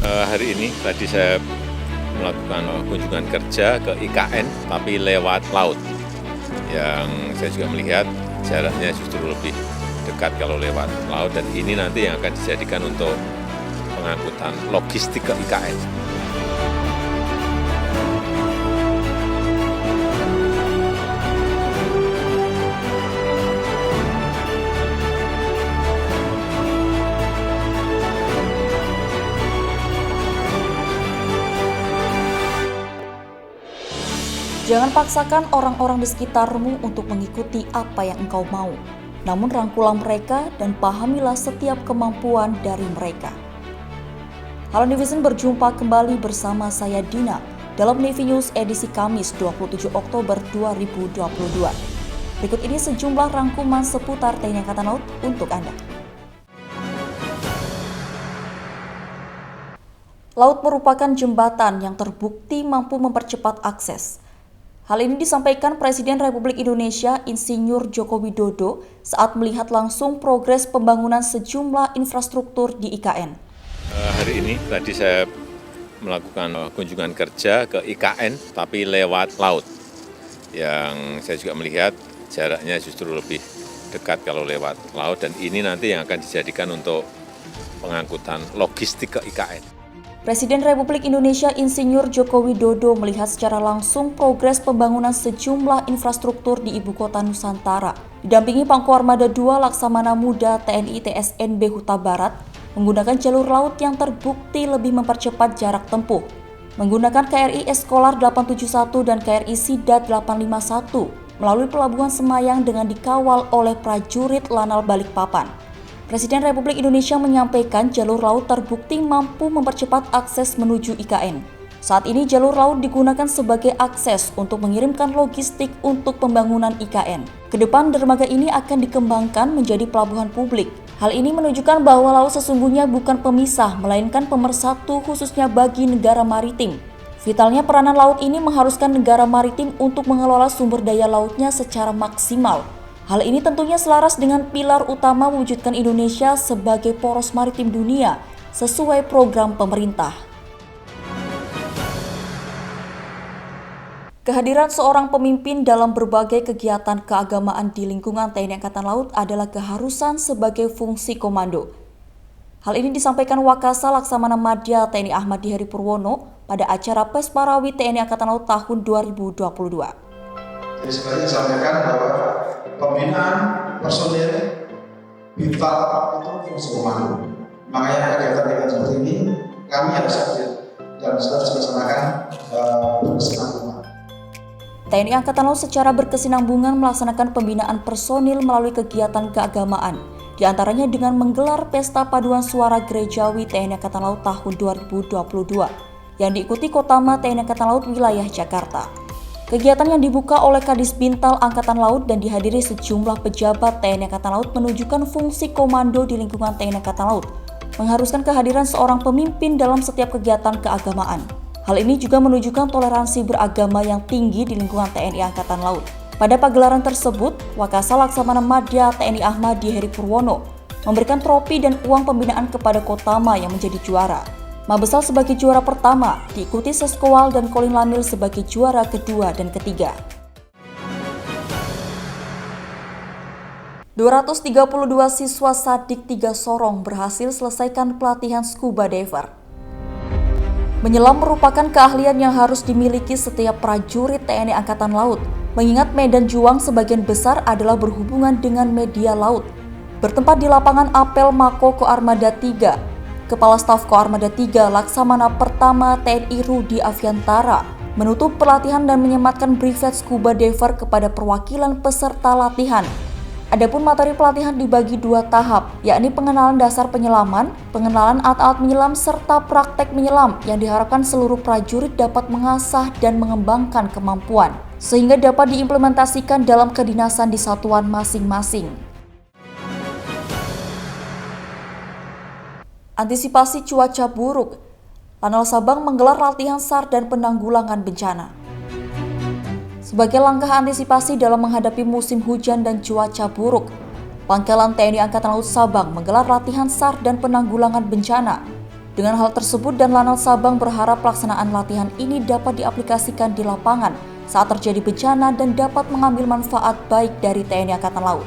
Hari ini tadi saya melakukan kunjungan kerja ke IKN, tapi lewat laut. Yang saya juga melihat jaraknya justru lebih dekat kalau lewat laut, dan ini nanti yang akan dijadikan untuk pengangkutan logistik ke IKN. Jangan paksakan orang-orang di sekitarmu untuk mengikuti apa yang engkau mau. Namun rangkulah mereka dan pahamilah setiap kemampuan dari mereka. Halo Netizen, berjumpa kembali bersama saya Dina dalam Navy News edisi Kamis 27 Oktober 2022. Berikut ini sejumlah rangkuman seputar TNI Angkatan Laut untuk Anda. Laut merupakan jembatan yang terbukti mampu mempercepat akses. Hal ini disampaikan Presiden Republik Indonesia Insinyur Joko Widodo saat melihat langsung progres pembangunan sejumlah infrastruktur di IKN. Hari ini tadi saya melakukan kunjungan kerja ke IKN, tapi lewat laut. Yang saya juga melihat jaraknya justru lebih dekat kalau lewat laut, dan ini nanti yang akan dijadikan untuk pengangkutan logistik ke IKN. Presiden Republik Indonesia Insinyur Joko Widodo melihat secara langsung progres pembangunan sejumlah infrastruktur di Ibu Kota Nusantara. Didampingi Pangko Armada II Laksamana Muda TNI TSNB Huta Barat, menggunakan jalur laut yang terbukti lebih mempercepat jarak tempuh. Menggunakan KRI Eskolar 871 dan KRI Sidat 851 melalui Pelabuhan Semayang dengan dikawal oleh prajurit Lanal Balikpapan. Presiden Republik Indonesia menyampaikan jalur laut terbukti mampu mempercepat akses menuju IKN. Saat ini jalur laut digunakan sebagai akses untuk mengirimkan logistik untuk pembangunan IKN. Kedepan dermaga ini akan dikembangkan menjadi pelabuhan publik. Hal ini menunjukkan bahwa laut sesungguhnya bukan pemisah, melainkan pemersatu khususnya bagi negara maritim. Vitalnya peranan laut ini mengharuskan negara maritim untuk mengelola sumber daya lautnya secara maksimal. Hal ini tentunya selaras dengan pilar utama mewujudkan Indonesia sebagai poros maritim dunia sesuai program pemerintah. Kehadiran seorang pemimpin dalam berbagai kegiatan keagamaan di lingkungan TNI Angkatan Laut adalah keharusan sebagai fungsi komando. Hal ini disampaikan Wakasa Laksamana Madya TNI Ahmadi Heri Purwono pada acara Pesparawi TNI Angkatan Laut tahun 2022. Jadi sebenarnya disampaikan bahwa pembinaan personil vital itu fungsi komando. Makanya kegiatan seperti ini kami harus hadir dan harus dilaksanakan berkesinambungan. TNI Angkatan Laut secara berkesinambungan melaksanakan pembinaan personil melalui kegiatan keagamaan, di antaranya dengan menggelar Pesta Paduan Suara Gerejawi TNI Angkatan Laut tahun 2022 yang diikuti Kotama TNI Angkatan Laut wilayah Jakarta. Kegiatan yang dibuka oleh Kadis Bintal Angkatan Laut dan dihadiri sejumlah pejabat TNI Angkatan Laut menunjukkan fungsi komando di lingkungan TNI Angkatan Laut, mengharuskan kehadiran seorang pemimpin dalam setiap kegiatan keagamaan. Hal ini juga menunjukkan toleransi beragama yang tinggi di lingkungan TNI Angkatan Laut. Pada pagelaran tersebut, Wakasa Laksamana Madya TNI Ahmadi Heri Purwono memberikan trofi dan uang pembinaan kepada Kotama yang menjadi juara. Mabesal sebagai juara pertama, diikuti Seskowal dan Kolin Lamil sebagai juara kedua dan ketiga. 232 siswa Sadik 3 Sorong berhasil selesaikan pelatihan scuba diver. Menyelam merupakan keahlian yang harus dimiliki setiap prajurit TNI Angkatan Laut, mengingat medan juang sebagian besar adalah berhubungan dengan media laut. Bertempat di lapangan apel Mako Koarmada 3, Kepala Staf Koarmada 3 Laksamana Pertama TNI Rudi Aviantara menutup pelatihan dan menyematkan brevet scuba diver kepada perwakilan peserta latihan. Adapun materi pelatihan dibagi 2 tahap, yakni pengenalan dasar penyelaman, pengenalan alat-alat menyelam, serta praktek menyelam yang diharapkan seluruh prajurit dapat mengasah dan mengembangkan kemampuan, sehingga dapat diimplementasikan dalam kedinasan di satuan masing-masing. Antisipasi cuaca buruk, Lanal Sabang menggelar latihan SAR dan penanggulangan bencana. Sebagai langkah antisipasi dalam menghadapi musim hujan dan cuaca buruk, Pangkalan TNI Angkatan Laut Sabang menggelar latihan SAR dan penanggulangan bencana. Dengan hal tersebut, dan Lanal Sabang berharap pelaksanaan latihan ini dapat diaplikasikan di lapangan saat terjadi bencana dan dapat mengambil manfaat baik dari TNI Angkatan Laut.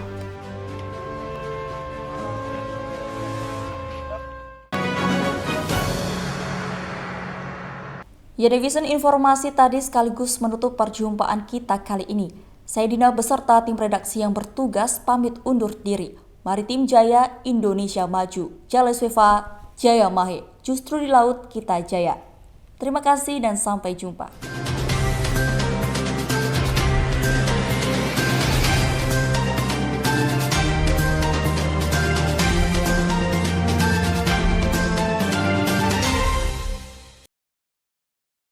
Ya, Division informasi tadi sekaligus menutup perjumpaan kita kali ini. Saya Dina beserta tim redaksi yang bertugas pamit undur diri. Maritim Jaya, Indonesia maju. Jalesweva, Jaya Mahe. Justru di laut kita jaya. Terima kasih dan sampai jumpa.